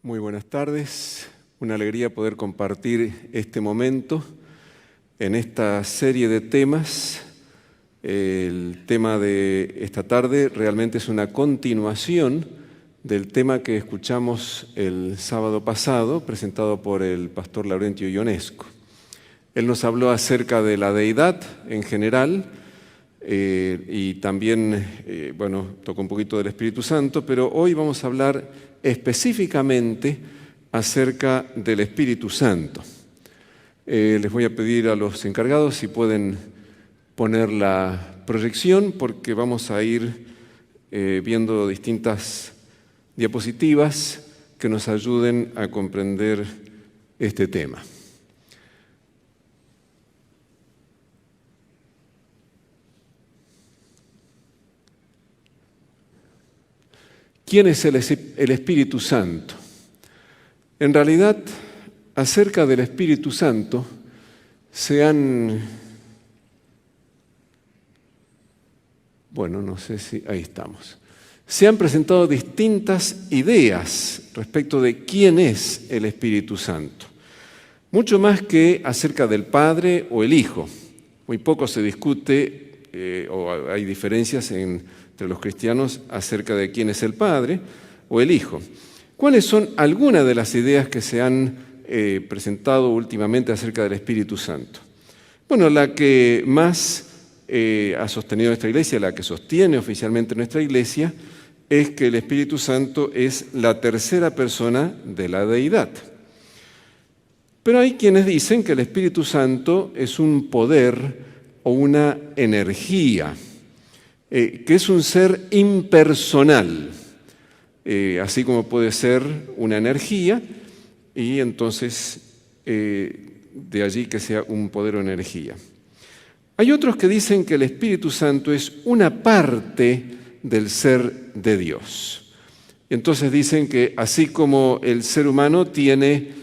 Muy buenas tardes, una alegría poder compartir este momento en esta serie de temas. El tema de esta tarde realmente es una continuación del tema que escuchamos el sábado pasado, presentado por el pastor Laurentio Ionesco. Él nos habló acerca de la deidad en general y también, tocó un poquito del Espíritu Santo, pero hoy vamos a hablar específicamente acerca del Espíritu Santo. Les voy a pedir a los encargados si pueden poner la proyección, porque vamos a ir viendo distintas diapositivas que nos ayuden a comprender este tema. ¿Quién es el Espíritu Santo? En realidad, acerca del Espíritu Santo se han... ahí estamos. Se han presentado distintas ideas respecto de quién es el Espíritu Santo. Mucho más que acerca del Padre o el Hijo. Muy poco se discute o hay diferencias entre los cristianos acerca de quién es el Padre o el Hijo. ¿Cuáles son algunas de las ideas que se han presentado últimamente acerca del Espíritu Santo? Bueno, la que más ha sostenido nuestra iglesia, la que sostiene oficialmente nuestra iglesia, es que el Espíritu Santo es la tercera persona de la deidad. Pero hay quienes dicen que el Espíritu Santo es un poder o una energía, que es un ser impersonal, así como puede ser una energía, y entonces de allí que sea un poder o energía. Hay otros que dicen que el Espíritu Santo es una parte del ser de Dios. Entonces dicen que así como el ser humano tiene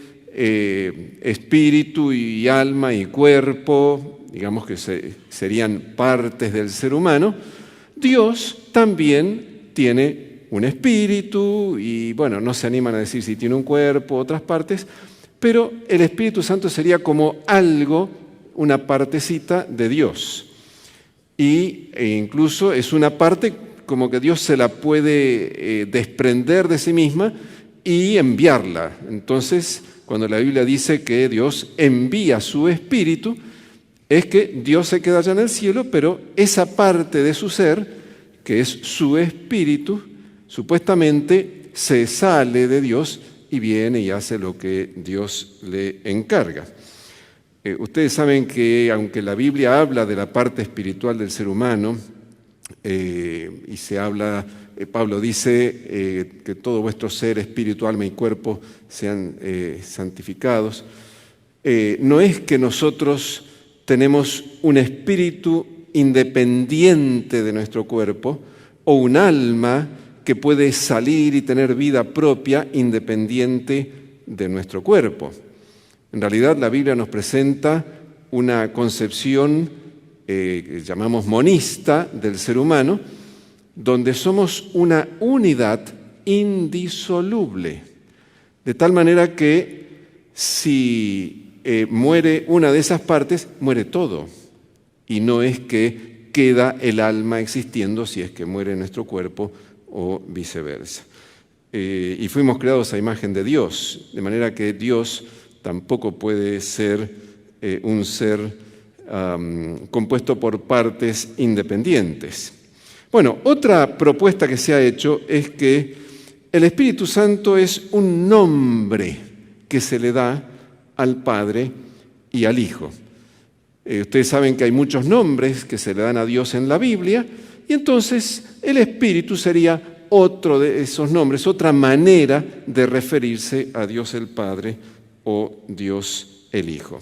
espíritu y alma y cuerpo, digamos que serían partes del ser humano, Dios también tiene un espíritu y, no se animan a decir si tiene un cuerpo, otras partes, pero el Espíritu Santo sería como algo, una partecita de Dios. E incluso es una parte como que Dios se la puede desprender de sí misma y enviarla. Entonces, cuando la Biblia dice que Dios envía su Espíritu, es que Dios se queda allá en el cielo, pero esa parte de su ser, que es su espíritu, supuestamente se sale de Dios y viene y hace lo que Dios le encarga. Ustedes saben que aunque la Biblia habla de la parte espiritual del ser humano, y se habla, Pablo dice que todo vuestro ser, espíritu, alma y cuerpo sean santificados, no es que nosotros tenemos un espíritu independiente de nuestro cuerpo o un alma que puede salir y tener vida propia independiente de nuestro cuerpo. En realidad la Biblia nos presenta una concepción que llamamos monista del ser humano, donde somos una unidad indisoluble, de tal manera que si muere una de esas partes, muere todo. Y no es que queda el alma existiendo si es que muere nuestro cuerpo o viceversa. Y fuimos creados a imagen de Dios, de manera que Dios tampoco puede ser un ser compuesto por partes independientes. Bueno, otra propuesta que se ha hecho es que el Espíritu Santo es un nombre que se le da al Padre y al Hijo. Ustedes saben que hay muchos nombres que se le dan a Dios en la Biblia, y entonces el Espíritu sería otro de esos nombres, otra manera de referirse a Dios el Padre o Dios el Hijo.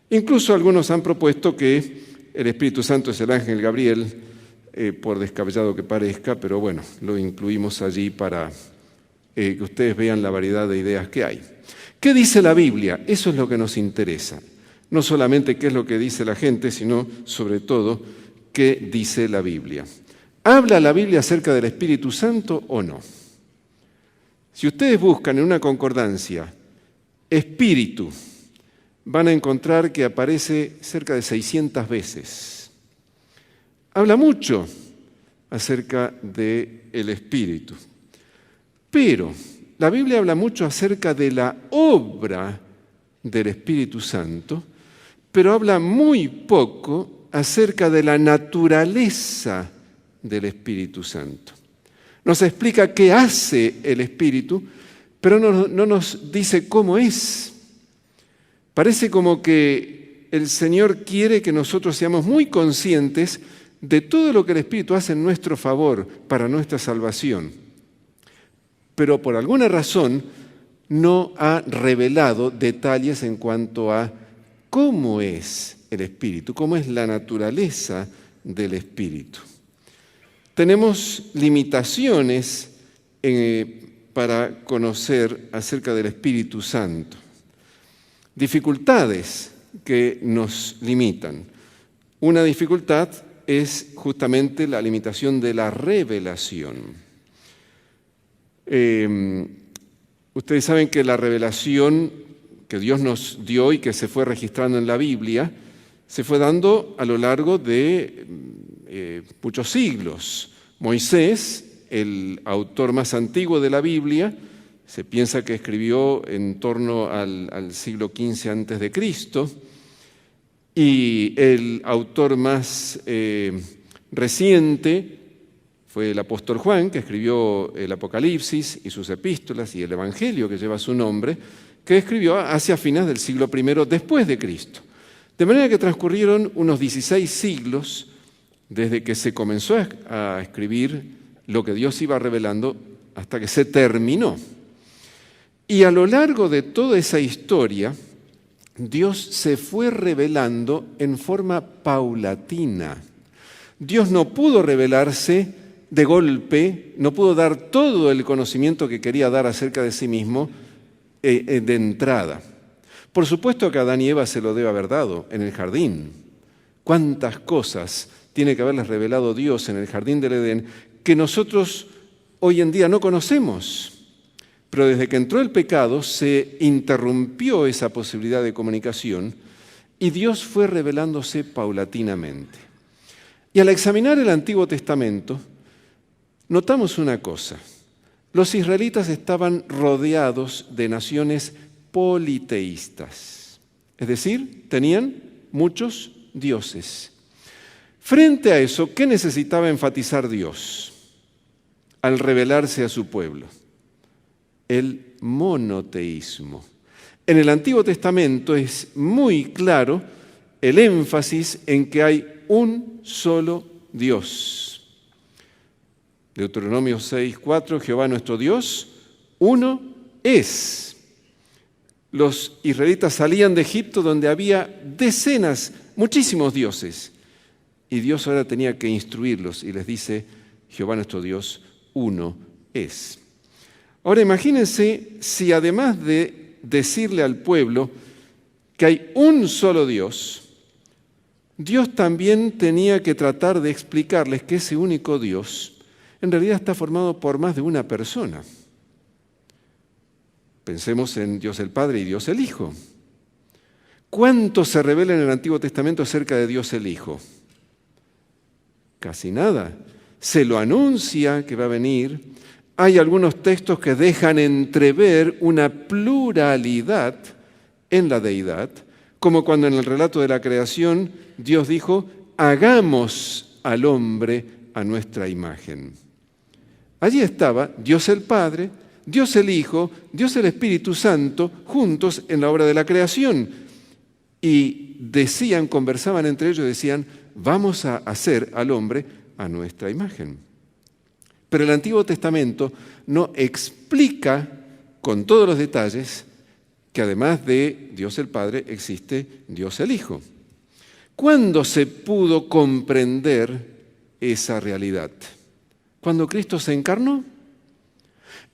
Incluso algunos han propuesto que el Espíritu Santo es el ángel Gabriel, por descabellado que parezca, pero lo incluimos allí para que ustedes vean la variedad de ideas que hay. ¿Qué dice la Biblia? Eso es lo que nos interesa. No solamente qué es lo que dice la gente, sino sobre todo qué dice la Biblia. ¿Habla la Biblia acerca del Espíritu Santo o no? Si ustedes buscan en una concordancia espíritu, van a encontrar que aparece cerca de 600 veces. Habla mucho acerca del espíritu. Pero la Biblia habla mucho acerca de la obra del Espíritu Santo, pero habla muy poco acerca de la naturaleza del Espíritu Santo. Nos explica qué hace el Espíritu, pero no nos dice cómo es. Parece como que el Señor quiere que nosotros seamos muy conscientes de todo lo que el Espíritu hace en nuestro favor para nuestra salvación. Pero por alguna razón no ha revelado detalles en cuanto a cómo es el Espíritu, cómo es la naturaleza del Espíritu. Tenemos limitaciones para conocer acerca del Espíritu Santo, dificultades que nos limitan. Una dificultad es justamente la limitación de la revelación. Ustedes saben que la revelación que Dios nos dio y que se fue registrando en la Biblia, se fue dando a lo largo de muchos siglos. Moisés, el autor más antiguo de la Biblia, se piensa que escribió en torno al siglo XV antes de Cristo, y el autor más reciente fue el apóstol Juan, que escribió el Apocalipsis y sus epístolas y el Evangelio que lleva su nombre, que escribió hacia fines del siglo I después de Cristo. De manera que transcurrieron unos 16 siglos desde que se comenzó a escribir lo que Dios iba revelando hasta que se terminó. Y a lo largo de toda esa historia, Dios se fue revelando en forma paulatina. Dios no pudo revelarse de golpe, no pudo dar todo el conocimiento que quería dar acerca de sí mismo de entrada. Por supuesto que a Adán y Eva se lo debe haber dado en el jardín. ¿Cuántas cosas tiene que haberles revelado Dios en el jardín del Edén que nosotros hoy en día no conocemos? Pero desde que entró el pecado se interrumpió esa posibilidad de comunicación y Dios fue revelándose paulatinamente. Y al examinar el Antiguo Testamento, notamos una cosa. Los israelitas estaban rodeados de naciones politeístas, es decir, tenían muchos dioses. Frente a eso, ¿qué necesitaba enfatizar Dios al revelarse a su pueblo? El monoteísmo. En el Antiguo Testamento es muy claro el énfasis en que hay un solo Dios. Deuteronomio 6:4, Jehová nuestro Dios, uno es. Los israelitas salían de Egipto donde había decenas, muchísimos dioses. Y Dios ahora tenía que instruirlos y les dice, Jehová nuestro Dios, uno es. Ahora imagínense si además de decirle al pueblo que hay un solo Dios, Dios también tenía que tratar de explicarles que ese único Dios en realidad está formado por más de una persona. Pensemos en Dios el Padre y Dios el Hijo. ¿Cuánto se revela en el Antiguo Testamento acerca de Dios el Hijo? Casi nada. Se lo anuncia que va a venir. Hay algunos textos que dejan entrever una pluralidad en la deidad, como cuando en el relato de la creación Dios dijo, hagamos al hombre a nuestra imagen. Allí estaba Dios el Padre, Dios el Hijo, Dios el Espíritu Santo, juntos en la obra de la creación. Y conversaban entre ellos, decían, vamos a hacer al hombre a nuestra imagen. Pero el Antiguo Testamento no explica con todos los detalles que además de Dios el Padre existe Dios el Hijo. ¿Cuándo se pudo comprender esa realidad? ¿Cuando Cristo se encarnó?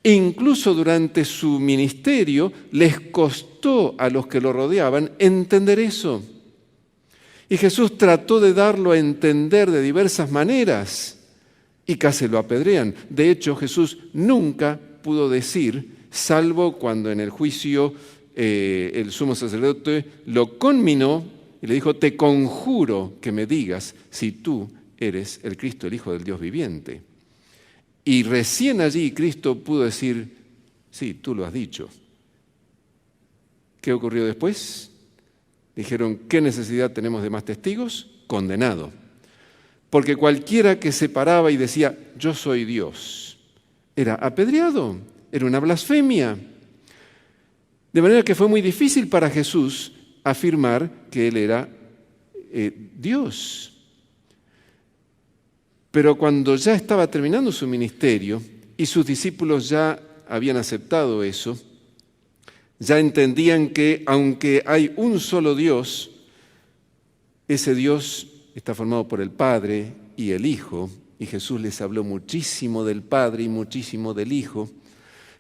Incluso durante su ministerio les costó a los que lo rodeaban entender eso. Y Jesús trató de darlo a entender de diversas maneras y casi lo apedrean. De hecho, Jesús nunca pudo decir, salvo cuando en el juicio el sumo sacerdote lo conminó y le dijo: te conjuro que me digas si tú eres el Cristo, el Hijo del Dios viviente. Y recién allí Cristo pudo decir: sí, tú lo has dicho. ¿Qué ocurrió después? Dijeron: ¿qué necesidad tenemos de más testigos? Condenado. Porque cualquiera que se paraba y decía: yo soy Dios, era apedreado, era una blasfemia. De manera que fue muy difícil para Jesús afirmar que Él era Dios. Pero cuando ya estaba terminando su ministerio y sus discípulos ya habían aceptado eso, ya entendían que aunque hay un solo Dios, ese Dios está formado por el Padre y el Hijo, y Jesús les habló muchísimo del Padre y muchísimo del Hijo.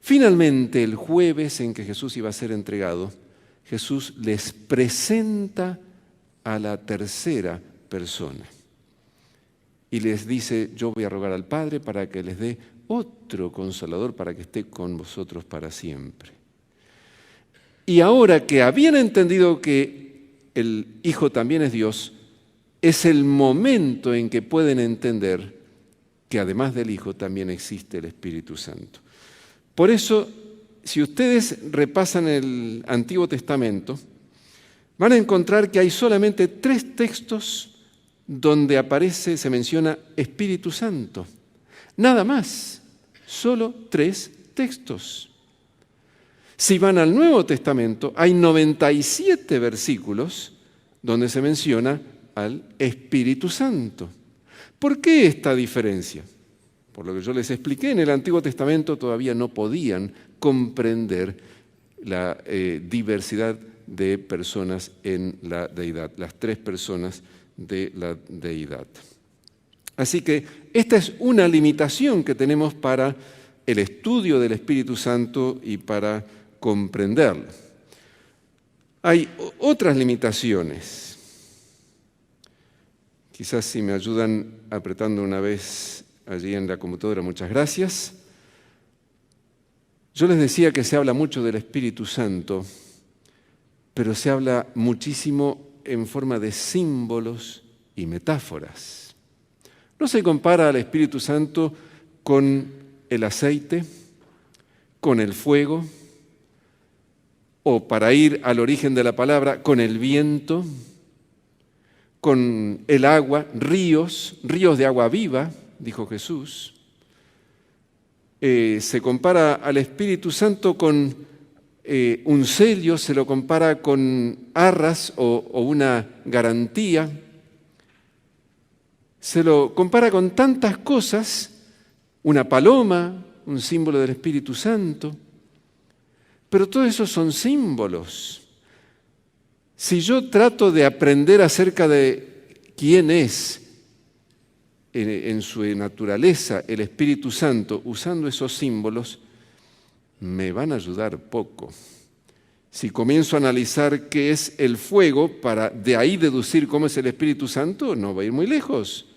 Finalmente, el jueves en que Jesús iba a ser entregado, Jesús les presenta a la tercera persona y les dice: yo voy a rogar al Padre para que les dé otro Consolador para que esté con vosotros para siempre. Y ahora que habían entendido que el Hijo también es Dios, es el momento en que pueden entender que además del Hijo también existe el Espíritu Santo. Por eso, si ustedes repasan el Antiguo Testamento, van a encontrar que hay solamente 3 textos donde aparece, se menciona Espíritu Santo. Nada más, solo 3 textos. Si van al Nuevo Testamento, hay 97 versículos donde se menciona al Espíritu Santo. ¿Por qué esta diferencia? Por lo que yo les expliqué, en el Antiguo Testamento todavía no podían comprender la diversidad de personas en la deidad, las 3 personas de la deidad. Así que esta es una limitación que tenemos para el estudio del Espíritu Santo y para comprenderlo. Hay otras limitaciones. Quizás si me ayudan apretando una vez allí en la computadora, muchas gracias. Yo les decía que se habla mucho del Espíritu Santo, pero se habla muchísimo en forma de símbolos y metáforas. No se compara al Espíritu Santo con el aceite, con el fuego, o para ir al origen de la palabra, con el viento, con el agua, ríos de agua viva, dijo Jesús. Se compara al Espíritu Santo con un sello, se lo compara con arras o una garantía. Se lo compara con tantas cosas, una paloma, un símbolo del Espíritu Santo. Pero todo eso son símbolos. Si yo trato de aprender acerca de quién es en su naturaleza el Espíritu Santo usando esos símbolos, me van a ayudar poco. Si comienzo a analizar qué es el fuego para de ahí deducir cómo es el Espíritu Santo, no va a ir muy lejos.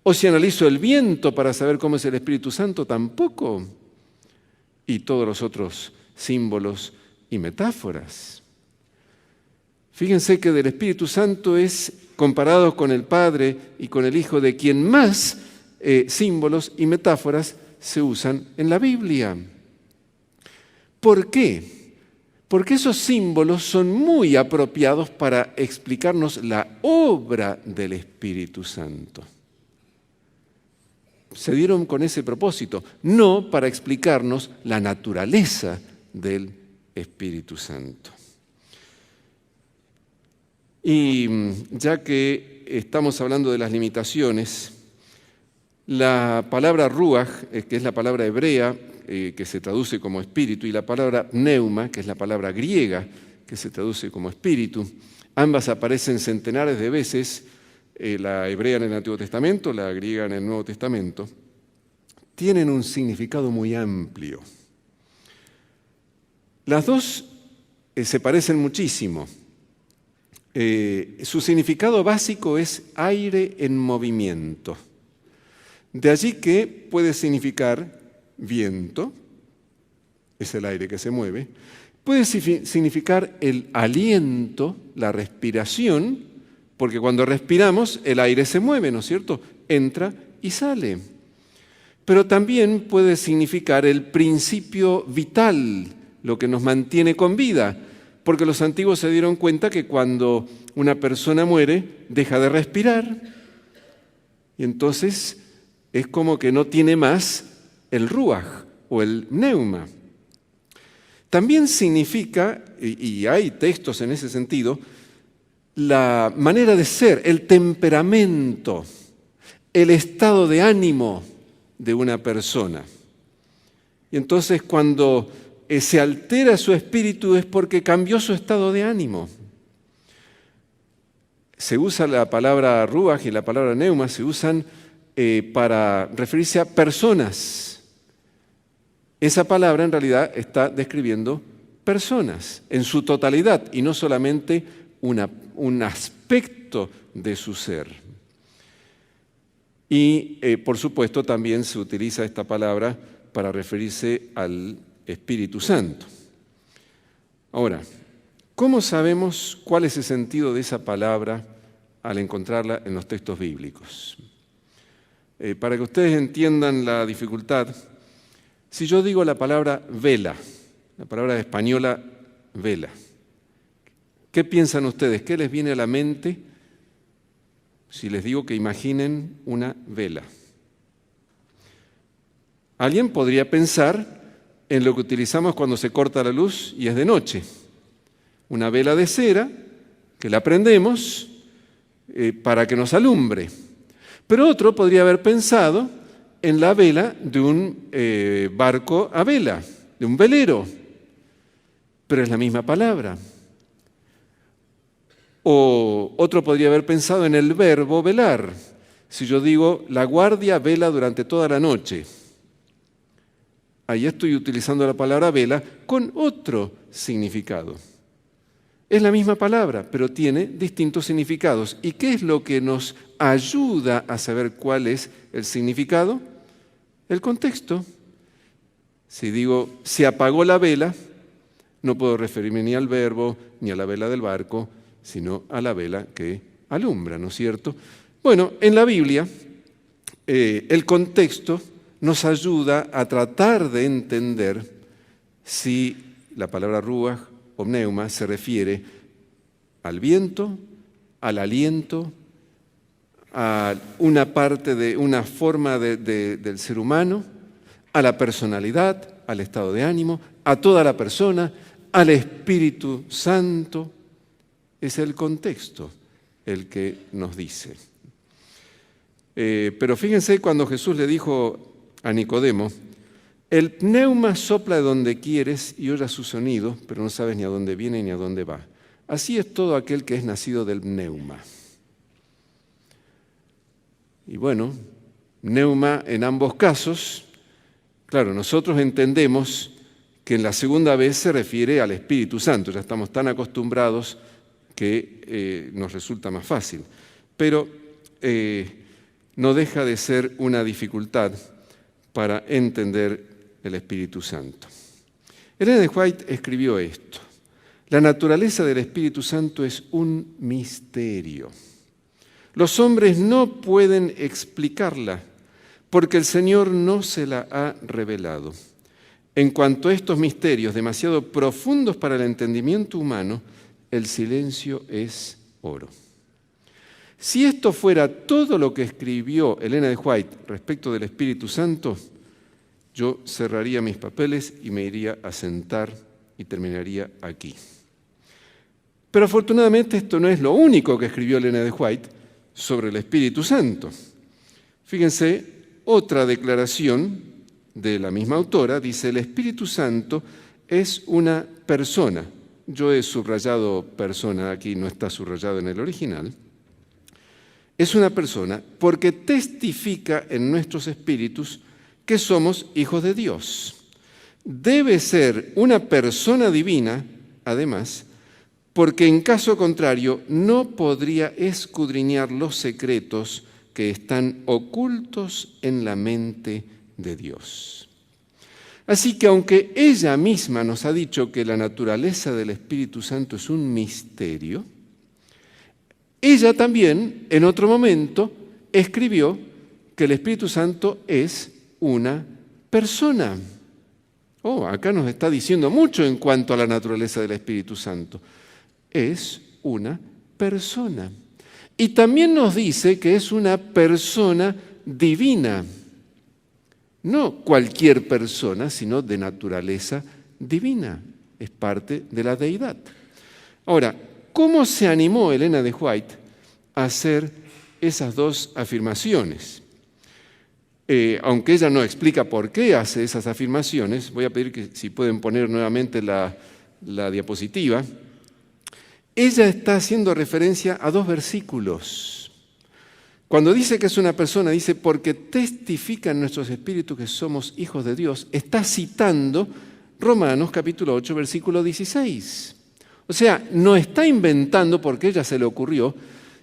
O si analizo el viento para saber cómo es el Espíritu Santo, tampoco. Y todos los otros símbolos y metáforas. Fíjense que del Espíritu Santo es comparado con el Padre y con el Hijo, de quien más símbolos y metáforas se usan en la Biblia. ¿Por qué? Porque esos símbolos son muy apropiados para explicarnos la obra del Espíritu Santo. Se dieron con ese propósito, no para explicarnos la naturaleza del Espíritu Santo. Y ya que estamos hablando de las limitaciones, la palabra ruach, que es la palabra hebrea, que se traduce como espíritu, y la palabra pneuma, que es la palabra griega, que se traduce como espíritu, ambas aparecen centenares de veces, la hebrea en el Antiguo Testamento, la griega en el Nuevo Testamento, tienen un significado muy amplio. Las dos se parecen muchísimo. Su significado básico es aire en movimiento. De allí que puede significar viento, es el aire que se mueve, puede significar el aliento, la respiración, porque cuando respiramos el aire se mueve, ¿no es cierto? Entra y sale. Pero también puede significar el principio vital, lo que nos mantiene con vida, porque los antiguos se dieron cuenta que cuando una persona muere, deja de respirar, y entonces es como que no tiene más el ruaj o el pneuma. También significa, y hay textos en ese sentido, la manera de ser, el temperamento, el estado de ánimo de una persona. Y entonces cuando se altera su espíritu es porque cambió su estado de ánimo. Se usa la palabra ruaj y la palabra pneuma, se usan para referirse a personas. Esa palabra en realidad está describiendo personas en su totalidad y no solamente un aspecto de su ser. Y por supuesto también se utiliza esta palabra para referirse al Espíritu Santo. Ahora, ¿cómo sabemos cuál es el sentido de esa palabra al encontrarla en los textos bíblicos? Para que ustedes entiendan la dificultad, si yo digo la palabra vela, la palabra española vela, ¿qué piensan ustedes? ¿Qué les viene a la mente si les digo que imaginen una vela? Alguien podría pensar en lo que utilizamos cuando se corta la luz y es de noche. Una vela de cera que la prendemos para que nos alumbre. Pero otro podría haber pensado en la vela de un barco a vela, de un velero. Pero es la misma palabra. O otro podría haber pensado en el verbo velar. Si yo digo, la guardia vela durante toda la noche, ahí estoy utilizando la palabra vela con otro significado. Es la misma palabra, pero tiene distintos significados. ¿Y qué es lo que nos ayuda a saber cuál es el significado? El contexto. Si digo, se apagó la vela, no puedo referirme ni al verbo ni a la vela del barco, sino a la vela que alumbra, ¿no es cierto? Bueno, en la Biblia, el contexto nos ayuda a tratar de entender si la palabra ruaj o pneuma se refiere al viento, al aliento, a una parte de una forma del ser humano, a la personalidad, al estado de ánimo, a toda la persona, al Espíritu Santo. Es el contexto el que nos dice. Pero fíjense cuando Jesús le dijo a Nicodemo, el pneuma sopla de donde quieres y oyes su sonido, pero no sabes ni a dónde viene ni a dónde va. Así es todo aquel que es nacido del pneuma. Y bueno, pneuma en ambos casos, claro, nosotros entendemos que en la segunda vez se refiere al Espíritu Santo, ya estamos tan acostumbrados que nos resulta más fácil. Pero no deja de ser una dificultad para entender el Espíritu Santo. Ellen G. White escribió esto: la naturaleza del Espíritu Santo es un misterio. Los hombres no pueden explicarla porque el Señor no se la ha revelado. En cuanto a estos misterios demasiado profundos para el entendimiento humano, el silencio es oro. Si esto fuera todo lo que escribió Ellen G. White respecto del Espíritu Santo, yo cerraría mis papeles y me iría a sentar y terminaría aquí. Pero afortunadamente esto no es lo único que escribió Ellen G. White sobre el Espíritu Santo. Fíjense, otra declaración de la misma autora dice: el Espíritu Santo es una persona. Yo he subrayado persona, aquí no está subrayado en el original. Es una persona porque testifica en nuestros espíritus que somos hijos de Dios. Debe ser una persona divina, además, porque en caso contrario no podría escudriñar los secretos que están ocultos en la mente de Dios. Así que aunque ella misma nos ha dicho que la naturaleza del Espíritu Santo es un misterio, ella también, en otro momento, escribió que el Espíritu Santo es una persona. Acá nos está diciendo mucho en cuanto a la naturaleza del Espíritu Santo. Es una persona. Y también nos dice que es una persona divina. No cualquier persona, sino de naturaleza divina. Es parte de la deidad. Ahora, ¿cómo se animó Elena de White a hacer esas dos afirmaciones? Aunque ella no explica por qué hace esas afirmaciones, voy a pedir que si pueden poner nuevamente la diapositiva. Ella está haciendo referencia a dos versículos. Cuando dice que es una persona, dice, porque testifican nuestros espíritus que somos hijos de Dios, está citando Romanos capítulo 8, versículo 16. O sea, no está inventando porque a ella se le ocurrió,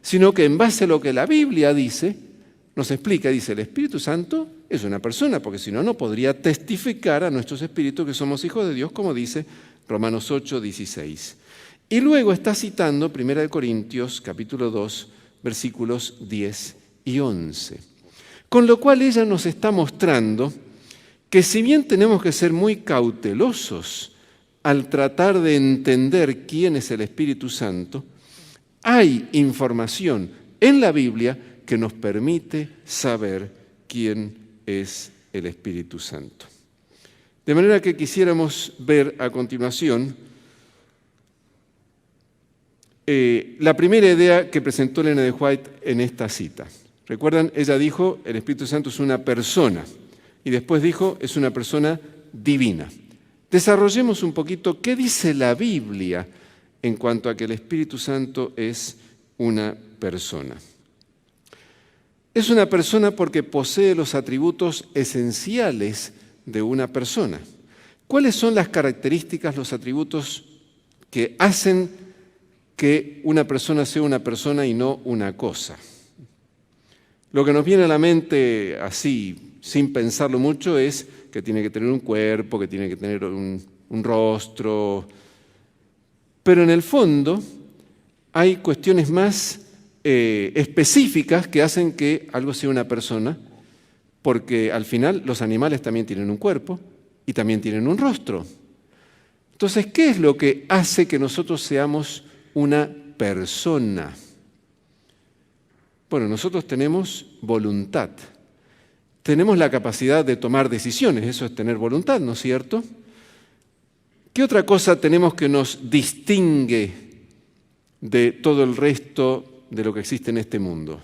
sino que en base a lo que la Biblia dice, nos explica, dice, el Espíritu Santo es una persona, porque si no, no podría testificar a nuestros espíritus que somos hijos de Dios, como dice Romanos 8, 16. Y luego está citando 1 Corintios capítulo 2, versículos 10 y 11. Con lo cual ella nos está mostrando que si bien tenemos que ser muy cautelosos al tratar de entender quién es el Espíritu Santo, hay información en la Biblia que nos permite saber quién es el Espíritu Santo. De manera que quisiéramos ver a continuación la primera idea que presentó Elena de White en esta cita. ¿Recuerdan? Ella dijo, el Espíritu Santo es una persona, y después dijo, es una persona divina. Desarrollemos un poquito qué dice la Biblia en cuanto a que el Espíritu Santo es una persona. Es una persona porque posee los atributos esenciales de una persona. ¿Cuáles son las características, los atributos que hacen que una persona sea una persona y no una cosa? Lo que nos viene a la mente así, sin pensarlo mucho, es que tiene que tener un cuerpo, que tiene que tener un rostro. Pero en el fondo hay cuestiones más específicas que hacen que algo sea una persona, porque al final los animales también tienen un cuerpo y también tienen un rostro. Entonces, ¿qué es lo que hace que nosotros seamos una persona? Bueno, nosotros tenemos voluntad, tenemos la capacidad de tomar decisiones, eso es tener voluntad, ¿no es cierto? ¿Qué otra cosa tenemos que nos distingue de todo el resto de lo que existe en este mundo?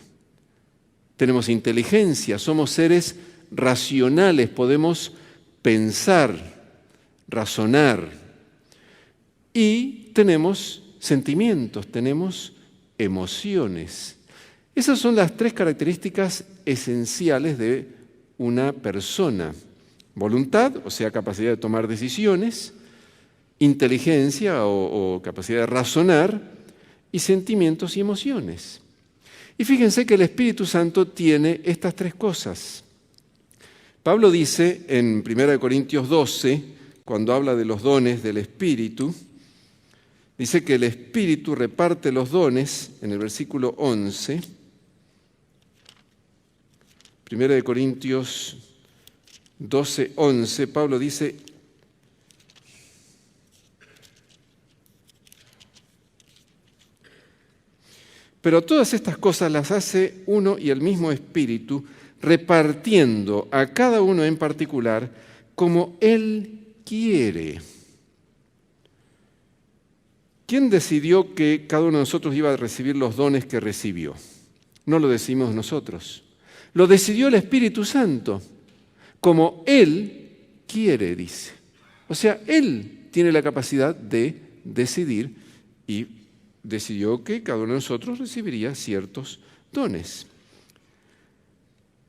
Tenemos inteligencia, somos seres racionales, podemos pensar, razonar, y tenemos sentimientos, tenemos emociones. Esas son las tres características esenciales de una persona. Voluntad, o sea, capacidad de tomar decisiones, inteligencia o capacidad de razonar, y sentimientos y emociones. Y fíjense que el Espíritu Santo tiene estas tres cosas. Pablo dice en 1 Corintios 12, cuando habla de los dones del Espíritu, dice que el Espíritu reparte los dones, en el versículo 11, 1 Corintios 12, 11, Pablo dice, pero todas estas cosas las hace uno y el mismo Espíritu, repartiendo a cada uno en particular como Él quiere. ¿Quién decidió que cada uno de nosotros iba a recibir los dones que recibió? No lo decidimos nosotros. Lo decidió el Espíritu Santo, como Él quiere, dice. O sea, Él tiene la capacidad de decidir y decidió que cada uno de nosotros recibiría ciertos dones.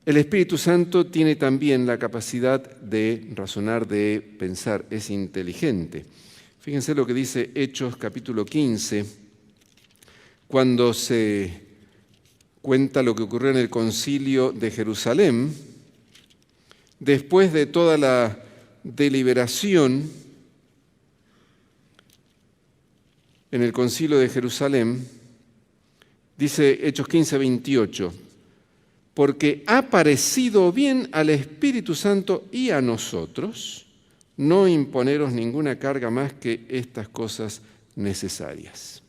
El Espíritu Santo tiene también la capacidad de razonar, de pensar, es inteligente. Fíjense lo que dice Hechos capítulo 15, cuando se cuenta lo que ocurrió en el concilio de Jerusalén, después de toda la deliberación en el Concilio de Jerusalén, dice Hechos 15:28, porque ha parecido bien al Espíritu Santo y a nosotros no imponeros ninguna carga más que estas cosas necesarias.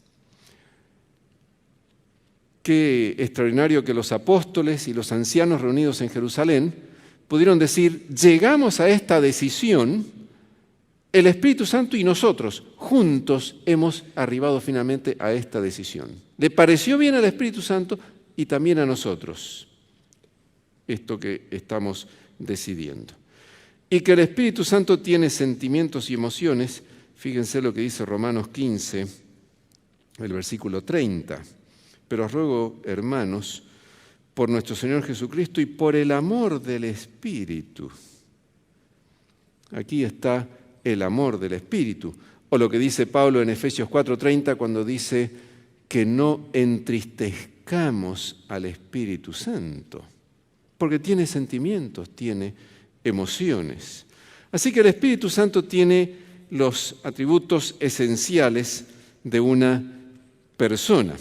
Qué extraordinario que los apóstoles y los ancianos reunidos en Jerusalén pudieron decir, llegamos a esta decisión, el Espíritu Santo y nosotros juntos hemos arribado finalmente a esta decisión. Le pareció bien al Espíritu Santo y también a nosotros esto que estamos decidiendo. Y que el Espíritu Santo tiene sentimientos y emociones, fíjense lo que dice Romanos 15, el versículo 30. Pero os ruego, hermanos, por nuestro Señor Jesucristo y por el amor del Espíritu. Aquí está el amor del Espíritu. O lo que dice Pablo en Efesios 4:30 cuando dice que no entristezcamos al Espíritu Santo. Porque tiene sentimientos, tiene emociones. Así que el Espíritu Santo tiene los atributos esenciales de una persona.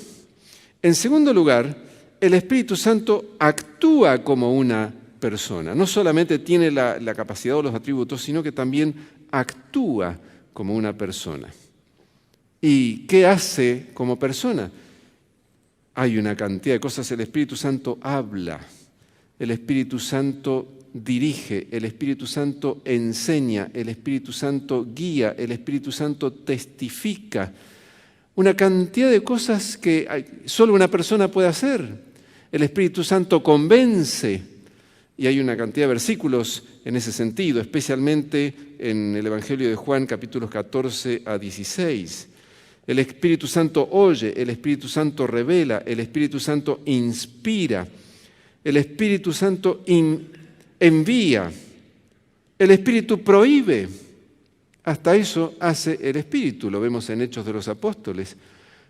En segundo lugar, el Espíritu Santo actúa como una persona. No solamente tiene la capacidad o los atributos, sino que también actúa como una persona. ¿Y qué hace como persona? Hay una cantidad de cosas. El Espíritu Santo habla, el Espíritu Santo dirige, el Espíritu Santo enseña, el Espíritu Santo guía, el Espíritu Santo testifica. Una cantidad de cosas que solo una persona puede hacer. El Espíritu Santo convence, y hay una cantidad de versículos en ese sentido, especialmente en el Evangelio de Juan, capítulos 14 a 16. El Espíritu Santo oye, el Espíritu Santo revela, el Espíritu Santo inspira, el Espíritu Santo envía, el Espíritu prohíbe. Hasta eso hace el Espíritu, lo vemos en Hechos de los Apóstoles,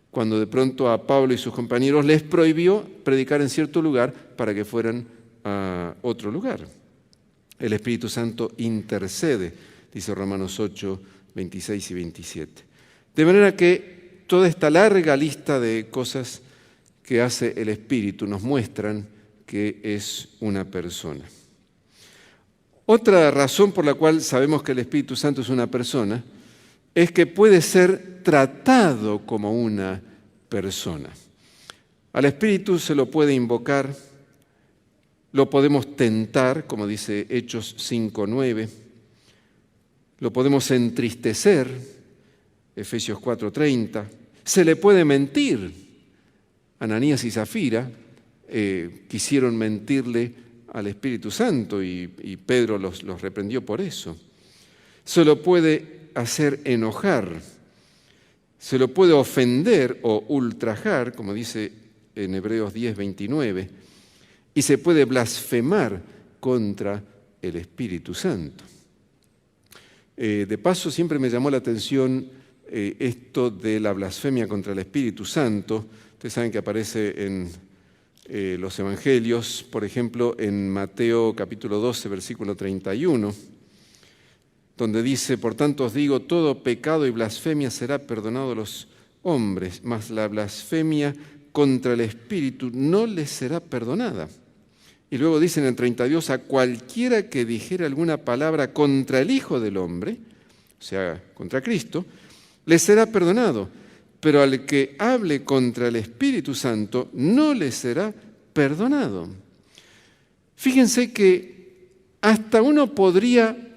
cuando de pronto a Pablo y sus compañeros les prohibió predicar en cierto lugar para que fueran a otro lugar. El Espíritu Santo intercede, dice Romanos 8, 26 y 27. De manera que toda esta larga lista de cosas que hace el Espíritu nos muestran que es una persona. Otra razón por la cual sabemos que el Espíritu Santo es una persona es que puede ser tratado como una persona. Al Espíritu se lo puede invocar, lo podemos tentar, como dice Hechos 5:9, lo podemos entristecer, Efesios 4:30, se le puede mentir. Ananías y Zafira quisieron mentirle al Espíritu Santo y Pedro los reprendió por eso. Se lo puede hacer enojar, se lo puede ofender o ultrajar, como dice en Hebreos 10:29, y se puede blasfemar contra el Espíritu Santo. De paso, siempre me llamó la atención esto de la blasfemia contra el Espíritu Santo. Ustedes saben que aparece en los evangelios, por ejemplo, en Mateo capítulo 12, versículo 31, donde dice, por tanto os digo, todo pecado y blasfemia será perdonado a los hombres, mas la blasfemia contra el Espíritu no les será perdonada. Y luego dice en el 32, a cualquiera que dijere alguna palabra contra el Hijo del Hombre, o sea, contra Cristo, le será perdonado. Pero al que hable contra el Espíritu Santo no le será perdonado. Fíjense que hasta uno podría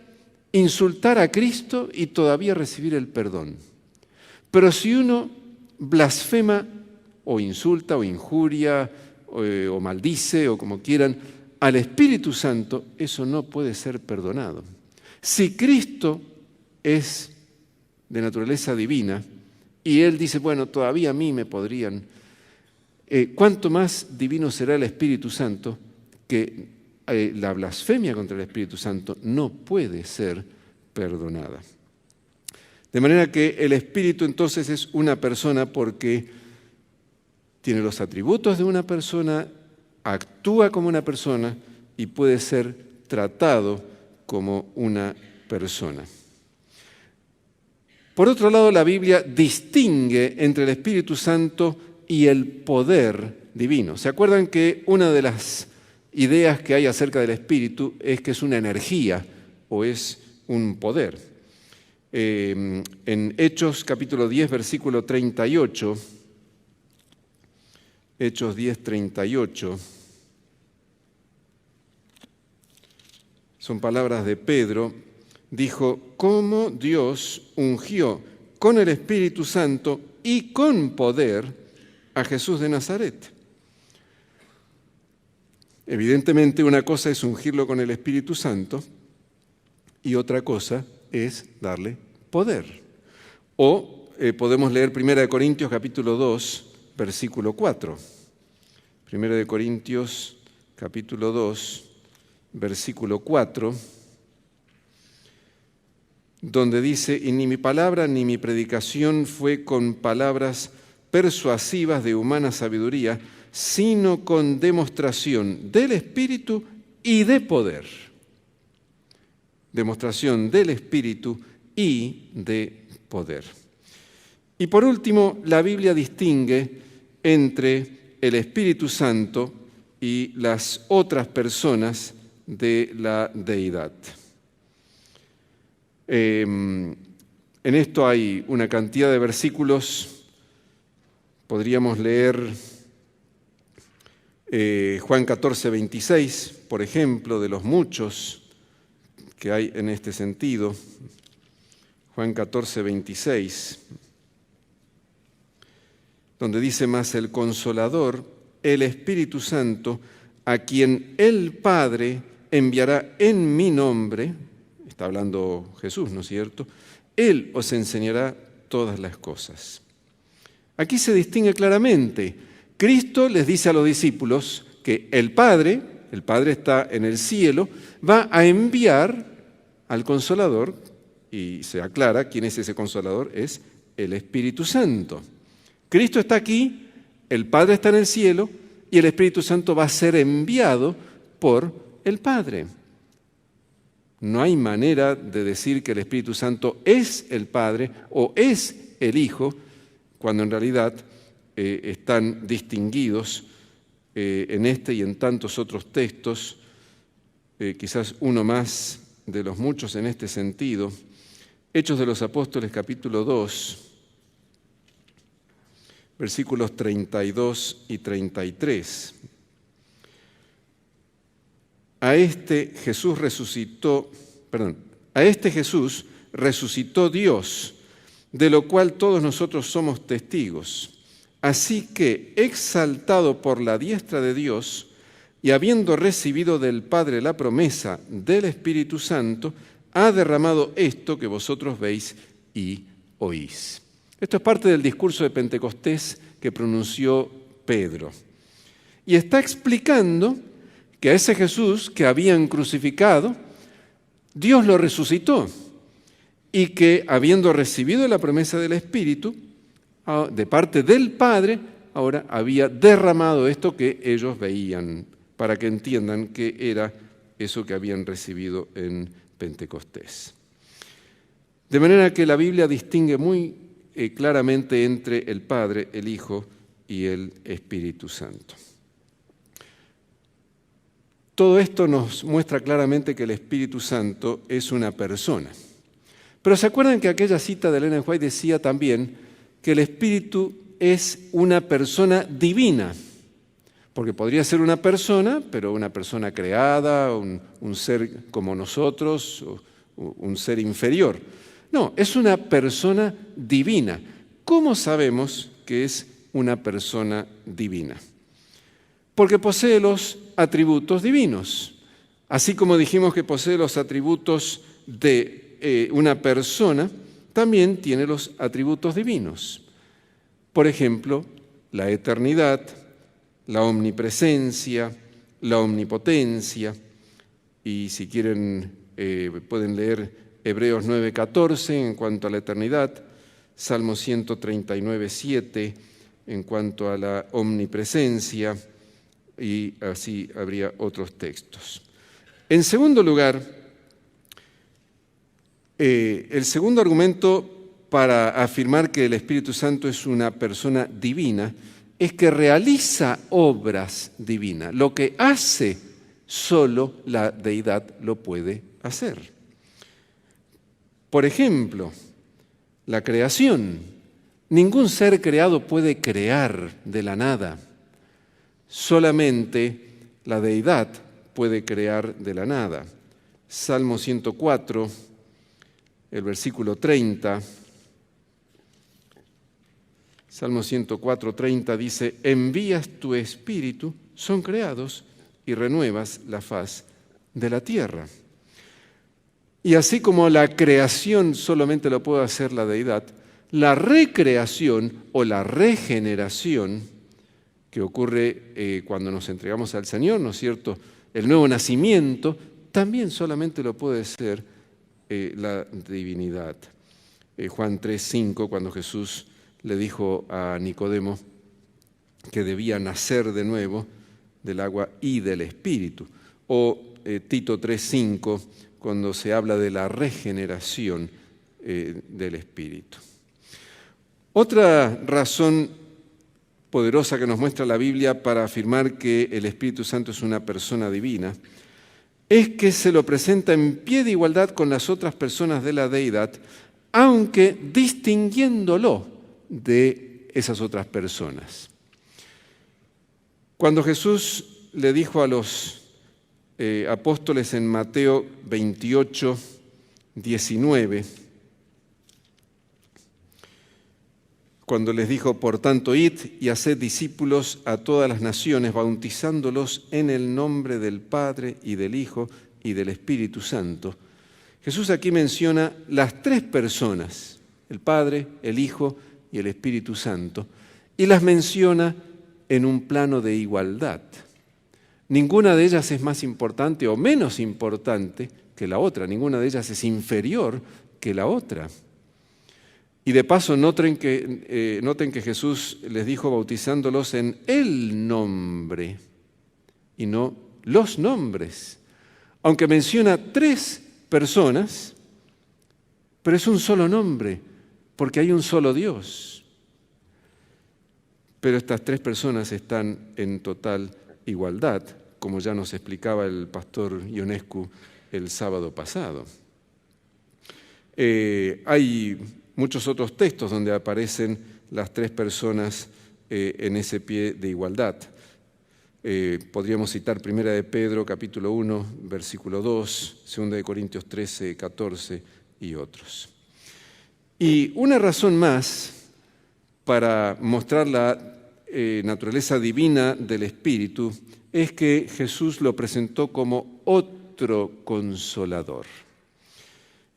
insultar a Cristo y todavía recibir el perdón. Pero si uno blasfema o insulta o injuria o maldice o como quieran al Espíritu Santo, eso no puede ser perdonado. Si Cristo es de naturaleza divina, y él dice, bueno, todavía a mí me podrían. ¿Cuánto más divino será el Espíritu Santo que la blasfemia contra el Espíritu Santo no puede ser perdonada? De manera que el Espíritu entonces es una persona porque tiene los atributos de una persona, actúa como una persona y puede ser tratado como una persona. Por otro lado, la Biblia distingue entre el Espíritu Santo y el poder divino. ¿Se acuerdan que una de las ideas que hay acerca del Espíritu es que es una energía o es un poder? En Hechos capítulo 10, versículo 38, Hechos 10, 38, son palabras de Pedro, dijo, cómo Dios ungió con el Espíritu Santo y con poder a Jesús de Nazaret. Evidentemente una cosa es ungirlo con el Espíritu Santo y otra cosa es darle poder. O podemos leer 1 Corintios capítulo 2, versículo 4. 1 Corintios capítulo 2, versículo 4, donde dice, y ni mi palabra ni mi predicación fue con palabras persuasivas de humana sabiduría, sino con demostración del Espíritu y de poder. Demostración del Espíritu y de poder. Y por último, la Biblia distingue entre el Espíritu Santo y las otras personas de la deidad. En esto hay una cantidad de versículos. Podríamos leer Juan 14, 26, por ejemplo, de los muchos que hay en este sentido. Juan 14, 26, donde dice más el Consolador, el Espíritu Santo, a quien el Padre enviará en mi nombre, está hablando Jesús, ¿no es cierto? Él os enseñará todas las cosas. Aquí se distingue claramente. Cristo les dice a los discípulos que el Padre está en el cielo, va a enviar al Consolador, y se aclara quién es ese Consolador, es el Espíritu Santo. Cristo está aquí, el Padre está en el cielo, y el Espíritu Santo va a ser enviado por el Padre. No hay manera de decir que el Espíritu Santo es el Padre o es el Hijo, cuando en realidad están distinguidos en este y en tantos otros textos, quizás uno más de los muchos en este sentido. Hechos de los Apóstoles, capítulo 2, versículos 32 y 33. A este Jesús resucitó Dios, de lo cual todos nosotros somos testigos. Así que, exaltado por la diestra de Dios y habiendo recibido del Padre la promesa del Espíritu Santo, ha derramado esto que vosotros veis y oís. Esto es parte del discurso de Pentecostés que pronunció Pedro. Y está explicando que a ese Jesús que habían crucificado, Dios lo resucitó y que, habiendo recibido la promesa del Espíritu, de parte del Padre, ahora había derramado esto que ellos veían, para que entiendan qué era eso que habían recibido en Pentecostés. De manera que la Biblia distingue muy claramente entre el Padre, el Hijo y el Espíritu Santo. Todo esto nos muestra claramente que el Espíritu Santo es una persona. Pero ¿se acuerdan que aquella cita de Ellen White decía también que el Espíritu es una persona divina? Porque podría ser una persona, pero una persona creada, un ser como nosotros, un ser inferior. No, es una persona divina. ¿Cómo sabemos que es una persona divina? Porque posee los atributos divinos. Así como dijimos que posee los atributos de una persona, también tiene los atributos divinos. Por ejemplo, la eternidad, la omnipresencia, la omnipotencia, y si quieren pueden leer Hebreos 9:14 en cuanto a la eternidad, Salmo 139:7 en cuanto a la omnipresencia, y así habría otros textos. En segundo lugar, El segundo argumento para afirmar que el Espíritu Santo es una persona divina es que realiza obras divinas. Lo que hace, solo la deidad lo puede hacer. Por ejemplo, la creación. Ningún ser creado puede crear de la nada. Solamente la deidad puede crear de la nada. Salmo 104, el versículo 30. Salmo 104, 30 dice: envías tu espíritu, son creados, y renuevas la faz de la tierra. Y así como la creación solamente lo puede hacer la deidad, la recreación o la regeneración que ocurre cuando nos entregamos al Señor, ¿no es cierto? El nuevo nacimiento también solamente lo puede hacer la divinidad. Juan 3:5, cuando Jesús le dijo a Nicodemo que debía nacer de nuevo del agua y del Espíritu. O Tito 3:5, cuando se habla de la regeneración del Espíritu. Otra razón poderosa que nos muestra la Biblia para afirmar que el Espíritu Santo es una persona divina es que se lo presenta en pie de igualdad con las otras personas de la deidad, aunque distinguiéndolo de esas otras personas. Cuando Jesús le dijo a los apóstoles en Mateo 28, 19, cuando les dijo: por tanto, id y haced discípulos a todas las naciones, bautizándolos en el nombre del Padre y del Hijo y del Espíritu Santo. Jesús aquí menciona las tres personas, el Padre, el Hijo y el Espíritu Santo, y las menciona en un plano de igualdad. Ninguna de ellas es más importante o menos importante que la otra, ninguna de ellas es inferior que la otra. Y de paso noten que Jesús les dijo bautizándolos en el nombre y no los nombres. Aunque menciona tres personas, pero es un solo nombre, porque hay un solo Dios. Pero estas tres personas están en total igualdad, como ya nos explicaba el pastor Ionescu el sábado pasado. Hay muchos otros textos donde aparecen las tres personas en ese pie de igualdad. Podríamos citar 1 de Pedro, capítulo 1, versículo 2, 2 de Corintios 13, 14 y otros. Y una razón más para mostrar la naturaleza divina del Espíritu es que Jesús lo presentó como otro consolador.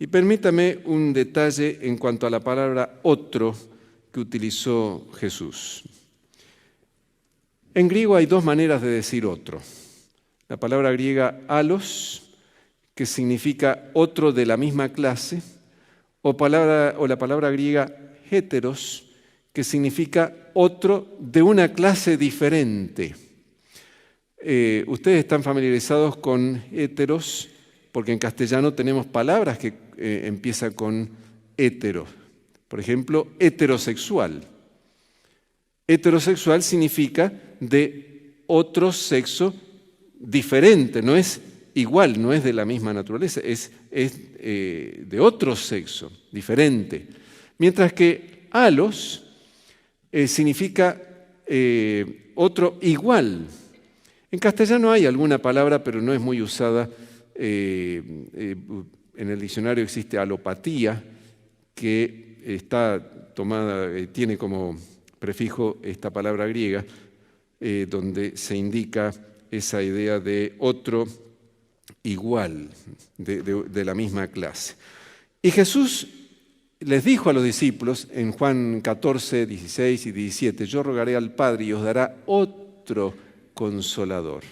Y permítame un detalle en cuanto a la palabra otro que utilizó Jesús. En griego hay dos maneras de decir otro. La palabra griega alos, que significa otro de la misma clase, o la palabra griega heteros, que significa otro de una clase diferente. Ustedes están familiarizados con heteros, porque en castellano tenemos palabras que empiezan con hetero. Por ejemplo, heterosexual. Heterosexual significa de otro sexo diferente, no es igual, no es de la misma naturaleza, es de otro sexo diferente. Mientras que alos significa otro igual. En castellano hay alguna palabra, pero no es muy usada. En el diccionario existe alopatía, que está tomada, tiene como prefijo esta palabra griega, donde se indica esa idea de otro igual, de la misma clase. Y Jesús les dijo a los discípulos en Juan 14, 16 y 17, yo rogaré al Padre y os dará otro consolador.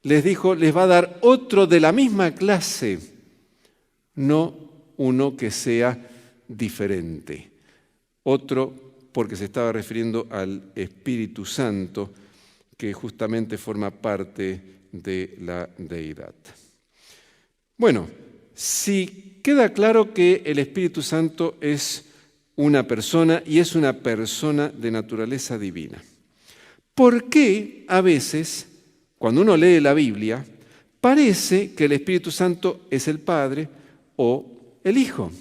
Les dijo, les va a dar otro de la misma clase, no uno que sea diferente. Otro porque se estaba refiriendo al Espíritu Santo, que justamente forma parte de la deidad. Bueno, si queda claro que el Espíritu Santo es una persona y es una persona de naturaleza divina. ¿Por qué a veces, cuando uno lee la Biblia, parece que el Espíritu Santo es el Padre o el Hijo?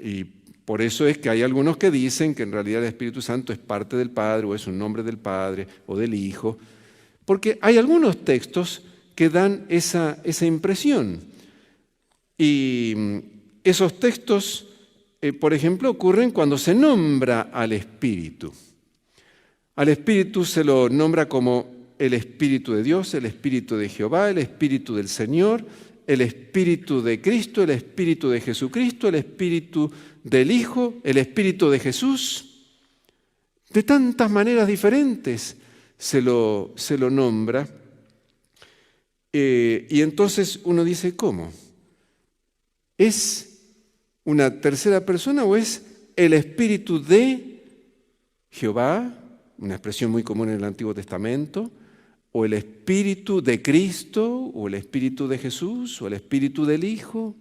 Y por eso es que hay algunos que dicen que en realidad el Espíritu Santo es parte del Padre o es un nombre del Padre o del Hijo, porque hay algunos textos que dan esa impresión. Y esos textos, por ejemplo, ocurren cuando se nombra al Espíritu. Al Espíritu se lo nombra como el Espíritu de Dios, el Espíritu de Jehová, el Espíritu del Señor, el Espíritu de Cristo, el Espíritu de Jesucristo, el Espíritu del Hijo, el Espíritu de Jesús. De tantas maneras diferentes se lo nombra. Y entonces uno dice, ¿cómo? ¿Es una tercera persona o es el Espíritu de Jehová, una expresión muy común en el Antiguo Testamento, o el Espíritu de Cristo, o el Espíritu de Jesús, o el Espíritu del Hijo?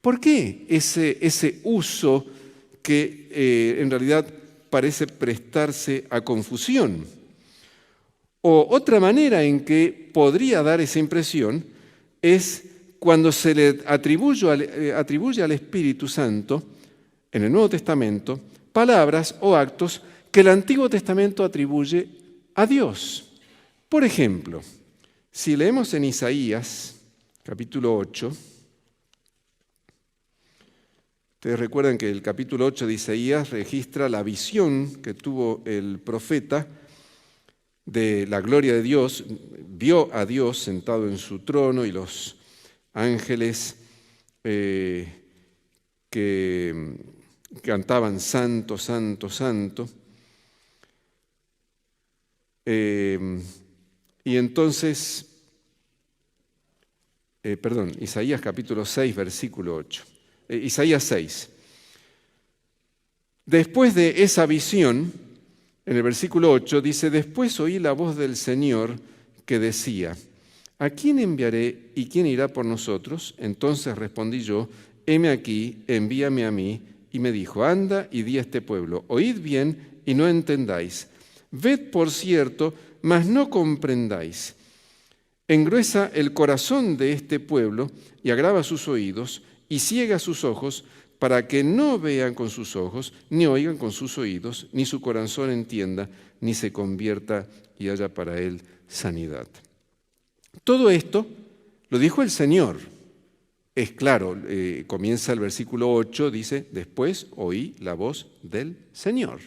¿Por qué ese uso que en realidad parece prestarse a confusión? O otra manera en que podría dar esa impresión es cuando se le atribuye al Espíritu Santo, en el Nuevo Testamento, palabras o actos que el Antiguo Testamento atribuye a Dios. Por ejemplo, si leemos en Isaías, capítulo 8, ustedes recuerdan que el capítulo 8 de Isaías registra la visión que tuvo el profeta de la gloria de Dios, vio a Dios sentado en su trono y los ángeles que cantaban Santo, Santo, Santo. Y entonces, Isaías capítulo 6, versículo 8. Isaías 6. Después de esa visión, en el versículo 8 dice, después oí la voz del Señor que decía, ¿a quién enviaré y quién irá por nosotros? Entonces respondí yo, heme aquí, envíame a mí. Y me dijo, anda y di a este pueblo, oíd bien y no entendáis. Ved por cierto, mas no comprendáis. Engruesa el corazón de este pueblo y agrava sus oídos y ciega sus ojos para que no vean con sus ojos, ni oigan con sus oídos, ni su corazón entienda, ni se convierta y haya para él sanidad. Todo esto lo dijo el Señor. Es claro, comienza el versículo 8, dice, después oí la voz del Señor.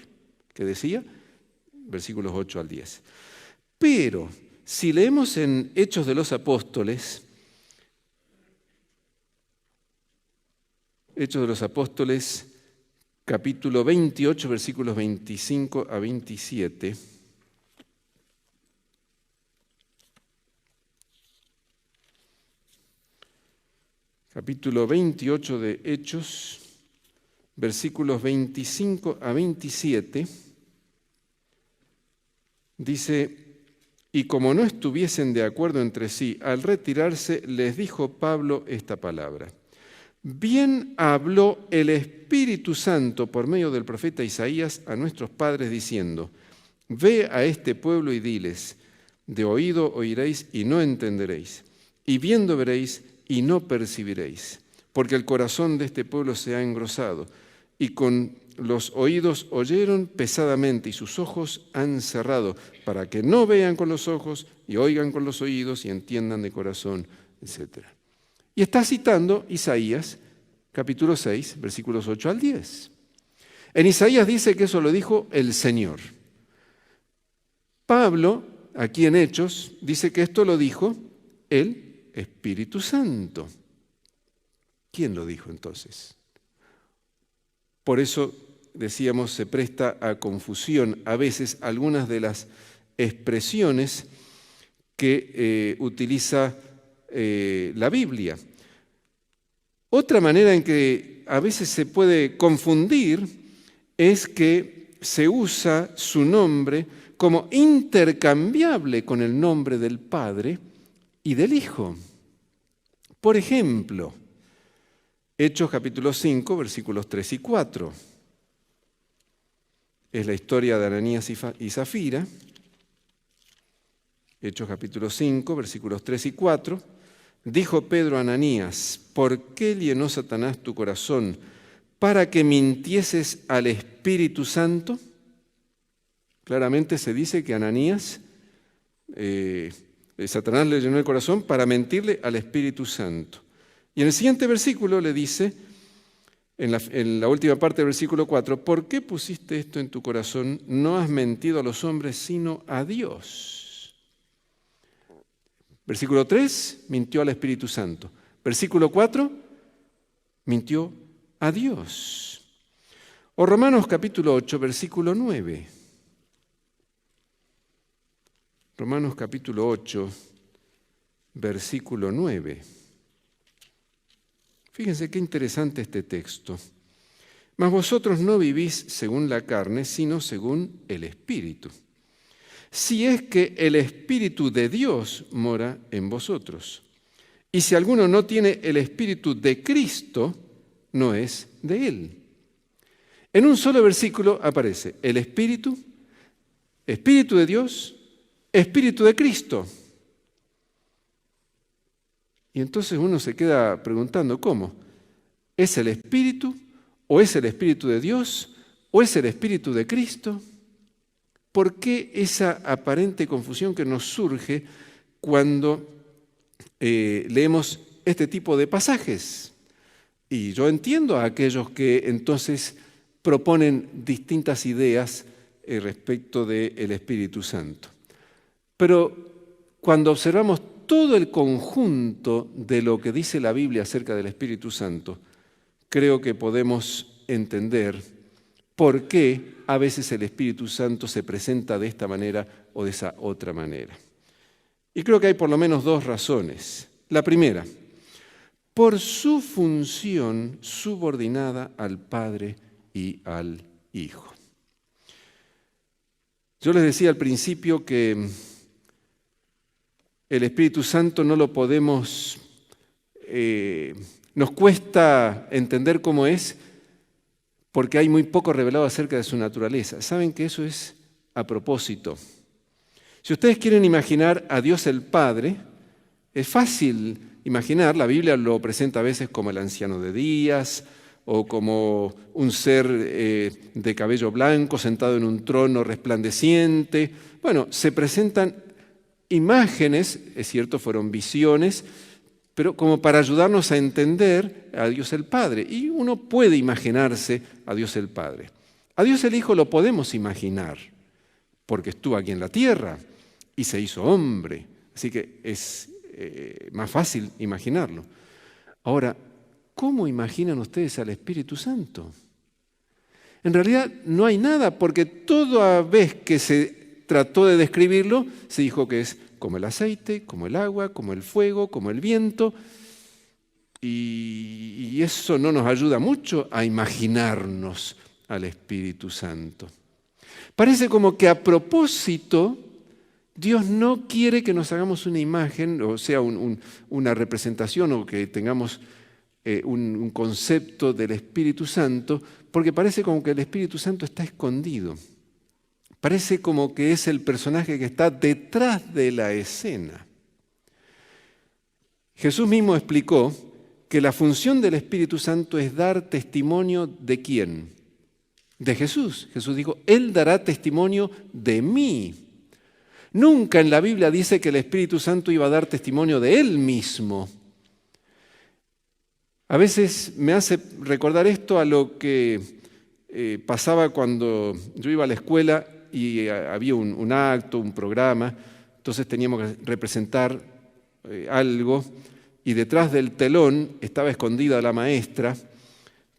¿Qué decía? Versículos 8 al 10. Pero si leemos en Hechos de los Apóstoles, capítulo 28, versículos 25 a 27, capítulo 28 de Hechos, versículos 25 a 27, dice, y como no estuviesen de acuerdo entre sí, al retirarse les dijo Pablo esta palabra. Bien habló el Espíritu Santo por medio del profeta Isaías a nuestros padres diciendo, ve a este pueblo y diles, de oído oiréis y no entenderéis, y viendo veréis y no percibiréis, porque el corazón de este pueblo se ha engrosado, y con los oídos oyeron pesadamente, y sus ojos han cerrado, para que no vean con los ojos, y oigan con los oídos, y entiendan de corazón, etc. Y está citando Isaías, capítulo 6, versículos 8 al 10. En Isaías dice que eso lo dijo el Señor. Pablo, aquí en Hechos, dice que esto lo dijo el Espíritu Santo. ¿Quién lo dijo entonces? Por eso, decíamos, se presta a confusión a veces algunas de las expresiones que utiliza la Biblia. Otra manera en que a veces se puede confundir es que se usa su nombre como intercambiable con el nombre del Padre y del Hijo. Por ejemplo, Hechos capítulo 5, versículos 3 y 4. Es la historia de Ananías y Zafira. Hechos capítulo 5, versículos 3 y 4. Dijo Pedro a Ananías: ¿por qué llenó Satanás tu corazón para que mintieses al Espíritu Santo? Claramente se dice que Ananías, Satanás le llenó el corazón para mentirle al Espíritu Santo. Y en el siguiente versículo le dice, en la última parte del versículo 4, ¿por qué pusiste esto en tu corazón? No has mentido a los hombres, sino a Dios. Versículo 3, mintió al Espíritu Santo. Versículo 4, mintió a Dios. O Romanos capítulo 8, versículo 9. Romanos capítulo 8, versículo 9. Fíjense qué interesante este texto. Mas vosotros no vivís según la carne, sino según el Espíritu. Si es que el Espíritu de Dios mora en vosotros. Y si alguno no tiene el Espíritu de Cristo, no es de Él. En un solo versículo aparece el Espíritu, Espíritu de Dios, Espíritu de Cristo. Y entonces uno se queda preguntando, ¿cómo? ¿Es el Espíritu o es el Espíritu de Dios o es el Espíritu de Cristo? ¿Por qué esa aparente confusión que nos surge cuando leemos este tipo de pasajes? Y yo entiendo a aquellos que entonces proponen distintas ideas respecto del Espíritu Santo. Pero cuando observamos todo el conjunto de lo que dice la Biblia acerca del Espíritu Santo, creo que podemos entender por qué a veces el Espíritu Santo se presenta de esta manera o de esa otra manera. Y creo que hay por lo menos dos razones. La primera, por su función subordinada al Padre y al Hijo. Yo les decía al principio que el Espíritu Santo no lo podemos, nos cuesta entender cómo es porque hay muy poco revelado acerca de su naturaleza. ¿Saben que eso es a propósito? Si ustedes quieren imaginar a Dios el Padre, es fácil imaginar, la Biblia lo presenta a veces como el anciano de días o como un ser de cabello blanco sentado en un trono resplandeciente. Bueno, se presentan imágenes, es cierto, fueron visiones, pero como para ayudarnos a entender a Dios el Padre. Y uno puede imaginarse a Dios el Padre. A Dios el Hijo lo podemos imaginar, porque estuvo aquí en la tierra y se hizo hombre. Así que es más fácil imaginarlo. Ahora, ¿cómo imaginan ustedes al Espíritu Santo? En realidad no hay nada, porque toda vez que se trató de describirlo, se dijo que es como el aceite, como el agua, como el fuego, como el viento, y eso no nos ayuda mucho a imaginarnos al Espíritu Santo. Parece como que a propósito Dios no quiere que nos hagamos una imagen, o sea, una representación, o que tengamos un concepto del Espíritu Santo, porque parece como que el Espíritu Santo está escondido. Parece como que es el personaje que está detrás de la escena. Jesús mismo explicó que la función del Espíritu Santo es dar testimonio ¿de quién? De Jesús. Jesús dijo, Él dará testimonio de mí. Nunca en la Biblia dice que el Espíritu Santo iba a dar testimonio de Él mismo. A veces me hace recordar esto a lo que pasaba cuando yo iba a la escuela y había un acto, un programa, entonces teníamos que representar algo y detrás del telón estaba escondida la maestra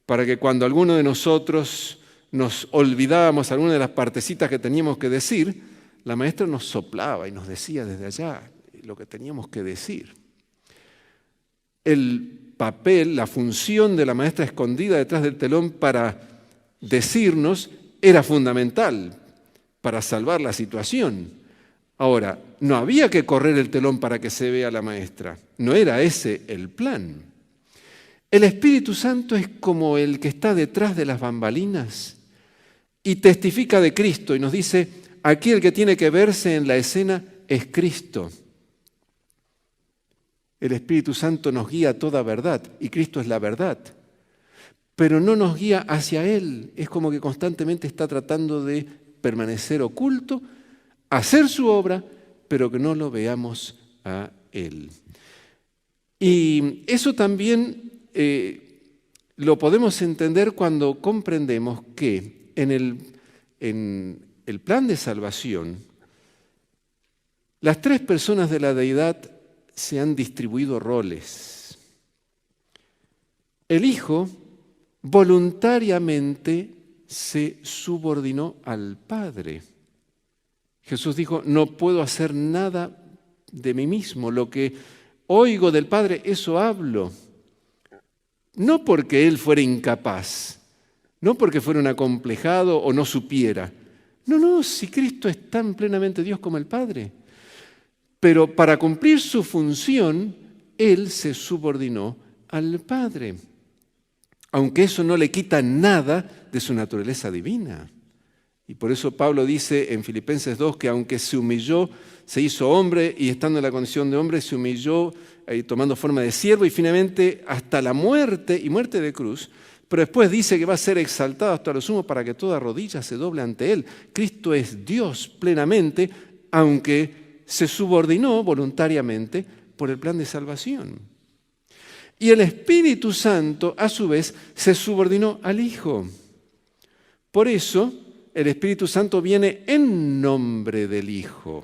para que cuando alguno de nosotros nos olvidábamos alguna de las partecitas que teníamos que decir, la maestra nos soplaba y nos decía desde allá lo que teníamos que decir. El papel, la función de la maestra escondida detrás del telón para decirnos era fundamental para salvar la situación. Ahora, no había que correr el telón para que se vea la maestra. No era ese el plan. El Espíritu Santo es como el que está detrás de las bambalinas y testifica de Cristo y nos dice, aquí el que tiene que verse en la escena es Cristo. El Espíritu Santo nos guía a toda verdad y Cristo es la verdad, pero no nos guía hacia Él. Es como que constantemente está tratando de permanecer oculto, hacer su obra, pero que no lo veamos a Él. Y eso también lo podemos entender cuando comprendemos que en el plan de salvación, las tres personas de la deidad se han distribuido roles. El Hijo voluntariamente se subordinó al Padre. Jesús dijo, no puedo hacer nada de mí mismo, lo que oigo del Padre, eso hablo. No porque Él fuera incapaz, no porque fuera un acomplejado o no supiera. No, si Cristo es tan plenamente Dios como el Padre. Pero para cumplir su función, Él se subordinó al Padre. Aunque eso no le quita nada de su naturaleza divina. Y por eso Pablo dice en Filipenses 2 que aunque se humilló, se hizo hombre y estando en la condición de hombre se humilló tomando forma de siervo y finalmente hasta la muerte y muerte de cruz. Pero después dice que va a ser exaltado hasta lo sumo para que toda rodilla se doble ante Él. Cristo es Dios plenamente, aunque se subordinó voluntariamente por el plan de salvación. Y el Espíritu Santo, a su vez, se subordinó al Hijo. Por eso, el Espíritu Santo viene en nombre del Hijo.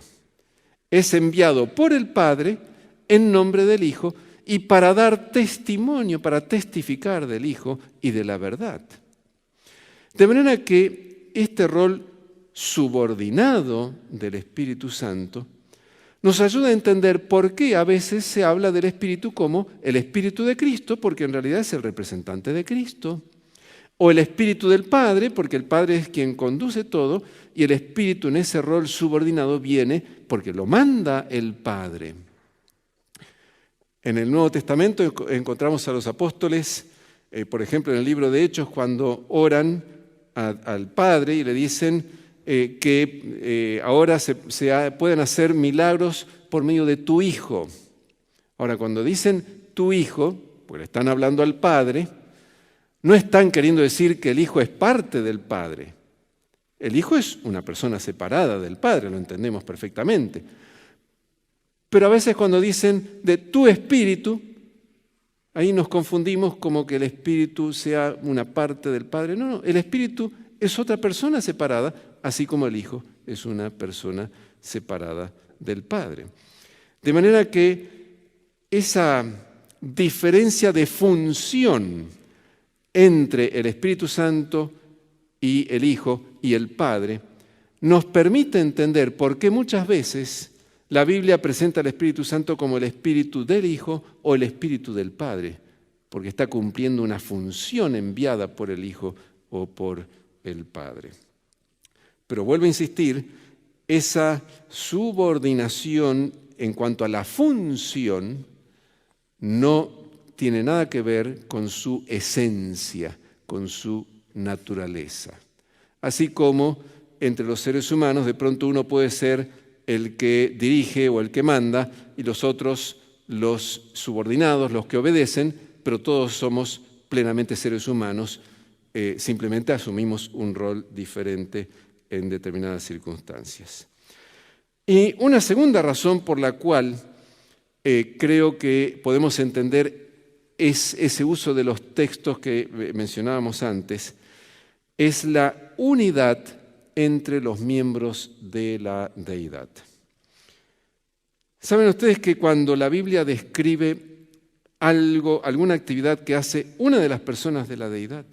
Es enviado por el Padre en nombre del Hijo y para dar testimonio, para testificar del Hijo y de la verdad. De manera que este rol subordinado del Espíritu Santo nos ayuda a entender por qué a veces se habla del Espíritu como el Espíritu de Cristo, porque en realidad es el representante de Cristo, o el Espíritu del Padre, porque el Padre es quien conduce todo, y el Espíritu en ese rol subordinado viene porque lo manda el Padre. En el Nuevo Testamento encontramos a los apóstoles, por ejemplo en el libro de Hechos, cuando oran al Padre y le dicen que ahora se pueden hacer milagros por medio de tu Hijo. Ahora, cuando dicen tu Hijo, pues le están hablando al Padre, no están queriendo decir que el Hijo es parte del Padre. El Hijo es una persona separada del Padre, lo entendemos perfectamente. Pero a veces cuando dicen de tu Espíritu, ahí nos confundimos como que el Espíritu sea una parte del Padre. No, el Espíritu es otra persona separada, así como el Hijo es una persona separada del Padre. De manera que esa diferencia de función entre el Espíritu Santo y el Hijo y el Padre nos permite entender por qué muchas veces la Biblia presenta al Espíritu Santo como el Espíritu del Hijo o el Espíritu del Padre, porque está cumpliendo una función enviada por el Hijo o por el Padre. Pero vuelvo a insistir, esa subordinación en cuanto a la función no tiene nada que ver con su esencia, con su naturaleza. Así como entre los seres humanos de pronto uno puede ser el que dirige o el que manda y los otros los subordinados, los que obedecen, pero todos somos plenamente seres humanos, simplemente asumimos un rol diferente en determinadas circunstancias. Y una segunda razón por la cual creo que podemos entender ese uso de los textos que mencionábamos antes, es la unidad entre los miembros de la deidad. ¿Saben ustedes que cuando la Biblia describe alguna actividad que hace una de las personas de la deidad,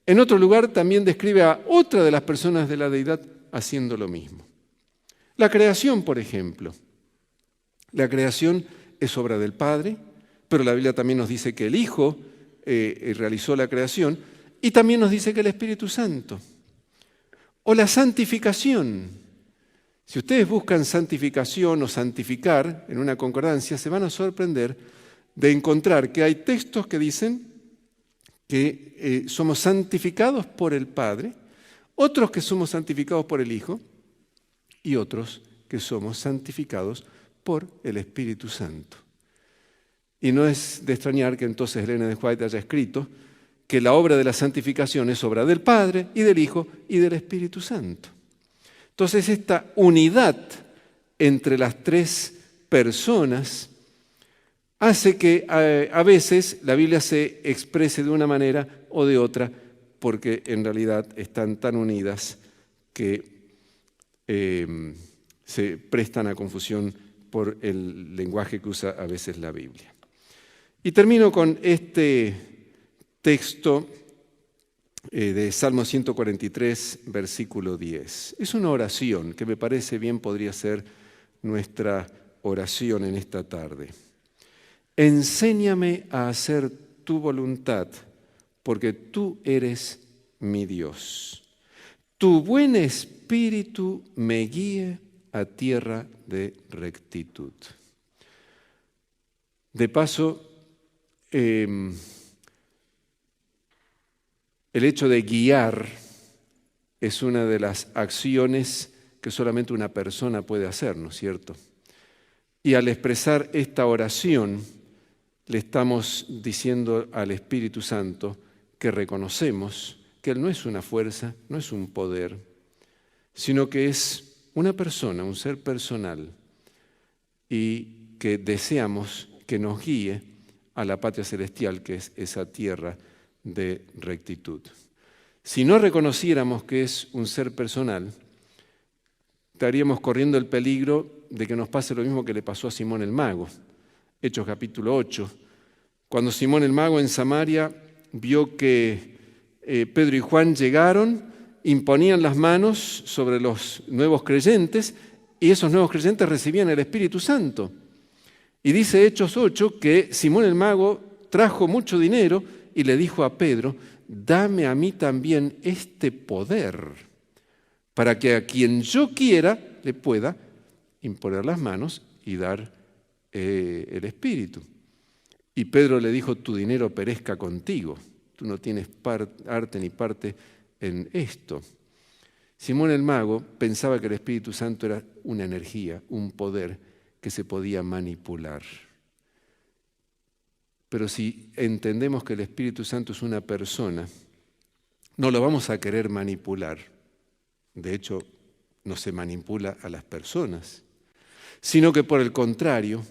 en otro lugar también describe a otra de las personas de la deidad haciendo lo mismo? La creación, por ejemplo. La creación es obra del Padre, pero la Biblia también nos dice que el Hijo realizó la creación y también nos dice que el Espíritu Santo. O la santificación. Si ustedes buscan santificación o santificar en una concordancia, se van a sorprender de encontrar que hay textos que dicen que somos santificados por el Padre, otros que somos santificados por el Hijo y otros que somos santificados por el Espíritu Santo. Y no es de extrañar que entonces Elena de White haya escrito que la obra de la santificación es obra del Padre y del Hijo y del Espíritu Santo. Entonces esta unidad entre las tres personas hace que a veces la Biblia se exprese de una manera o de otra, porque en realidad están tan unidas que se prestan a confusión por el lenguaje que usa a veces la Biblia. Y termino con este texto de Salmo 143, versículo 10. Es una oración que me parece bien podría ser nuestra oración en esta tarde. Enséñame a hacer tu voluntad, porque tú eres mi Dios. Tu buen espíritu me guíe a tierra de rectitud. De paso, el hecho de guiar es una de las acciones que solamente una persona puede hacer, ¿no es cierto? Y al expresar esta oración, le estamos diciendo al Espíritu Santo que reconocemos que Él no es una fuerza, no es un poder, sino que es una persona, un ser personal, y que deseamos que nos guíe a la patria celestial, que es esa tierra de rectitud. Si no reconociéramos que es un ser personal, estaríamos corriendo el peligro de que nos pase lo mismo que le pasó a Simón el Mago. Hechos capítulo 8, cuando Simón el Mago en Samaria vio que Pedro y Juan llegaron, imponían las manos sobre los nuevos creyentes y esos nuevos creyentes recibían el Espíritu Santo. Y dice Hechos 8 que Simón el Mago trajo mucho dinero y le dijo a Pedro, dame a mí también este poder para que a quien yo quiera le pueda imponer las manos y dar el Espíritu. Y Pedro le dijo, tu dinero perezca contigo, tú no tienes arte ni parte en esto. Simón el Mago pensaba que el Espíritu Santo era una energía, un poder que se podía manipular. Pero si entendemos que el Espíritu Santo es una persona, no lo vamos a querer manipular. De hecho, no se manipula a las personas, sino que por el contrario,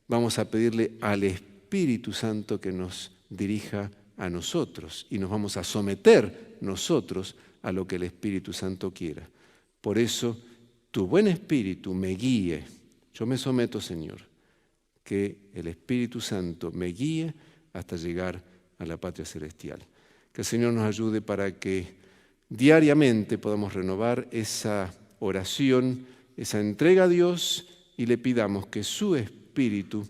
vamos a pedirle al Espíritu Santo que nos dirija a nosotros y nos vamos a someter nosotros a lo que el Espíritu Santo quiera. Por eso, tu buen Espíritu me guíe. Yo me someto, Señor, que el Espíritu Santo me guíe hasta llegar a la patria celestial. Que el Señor nos ayude para que diariamente podamos renovar esa oración, esa entrega a Dios y le pidamos que su Espíritu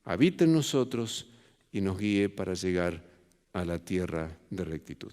habite en nosotros y nos guíe para llegar a la tierra de rectitud.